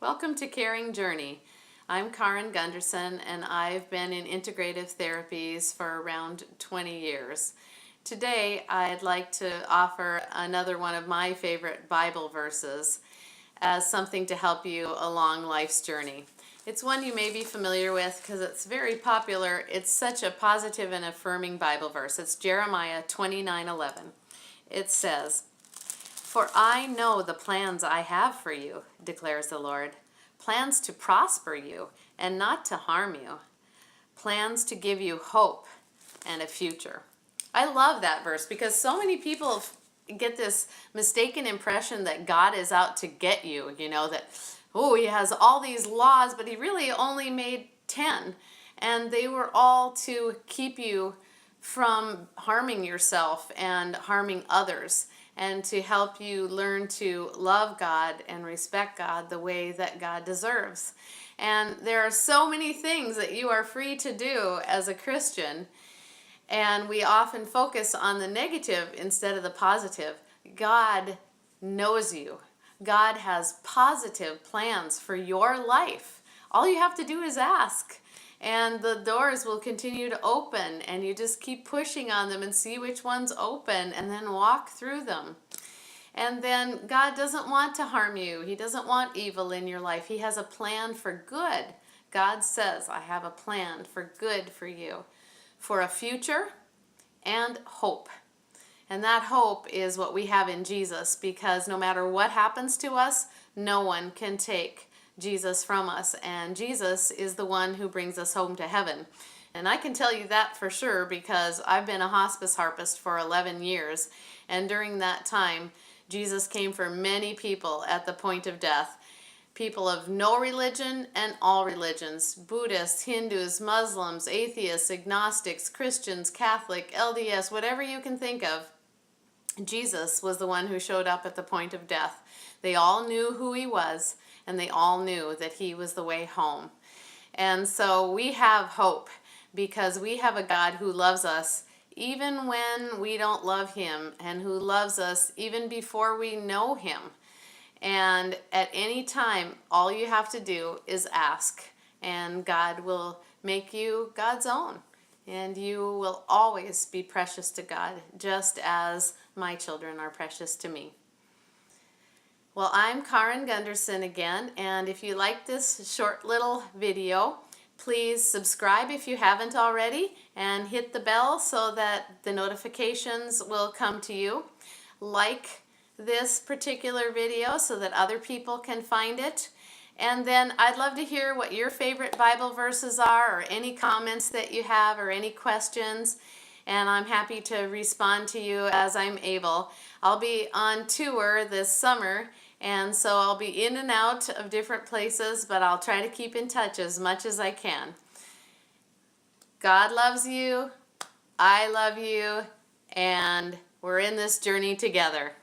Welcome to Caring Journey. I'm Karen Gunderson and I've been in integrative therapies for around 20 years. Today I'd like to offer another one of my favorite Bible verses as something to help you along life's journey. It's one you may be familiar with because it's very popular. It's such a positive and affirming Bible verse. It's Jeremiah 29:11. It says, "For I know the plans I have for you, declares the Lord, plans to prosper you and not to harm you, plans to give you hope and a future." I love that verse because so many people get this mistaken impression that God is out to get you, that, oh, he has all these laws, but he really only made 10, and they were all to keep you from harming yourself and harming others, and to help you learn to love God and respect God the way that God deserves. And there are so many things that you are free to do as a Christian, and we often focus on the negative instead of the positive. God knows you. God has positive plans for your life. All you have to do is ask, and the doors will continue to open, and you just keep pushing on them and see which ones open and then walk through them. And then God doesn't want to harm you. He doesn't want evil in your life. He has a plan for good. God says, I have a plan for good for you, for a future and hope. And that hope is what we have in Jesus, because no matter what happens to us, no one can take Jesus from us, and Jesus is the one who brings us home to heaven. And I can tell you that for sure because I've been a hospice harpist for 11 years, and during that time, Jesus came for many people at the point of death. People of no religion and all religions, Buddhists, Hindus, Muslims, atheists, agnostics, Christians, Catholic, LDS, whatever you can think of. Jesus was the one who showed up at the point of death. They all knew who he was, and they all knew that he was the way home. And so we have hope because we have a God who loves us even when we don't love him, and who loves us even before we know him. And at any time, all you have to do is ask, and God will make you God's own. And you will always be precious to God, just as my children are precious to me. Well, I'm Karen Gunderson again, and if you like this short little video, please subscribe if you haven't already, and hit the bell so that the notifications will come to you. Like this particular video so that other people can find it. And then I'd love to hear what your favorite Bible verses are, or any comments that you have, or any questions. And I'm happy to respond to you as I'm able. I'll be on tour this summer, and so I'll be in and out of different places, but I'll try to keep in touch as much as I can. God loves you, I love you, and we're in this journey together.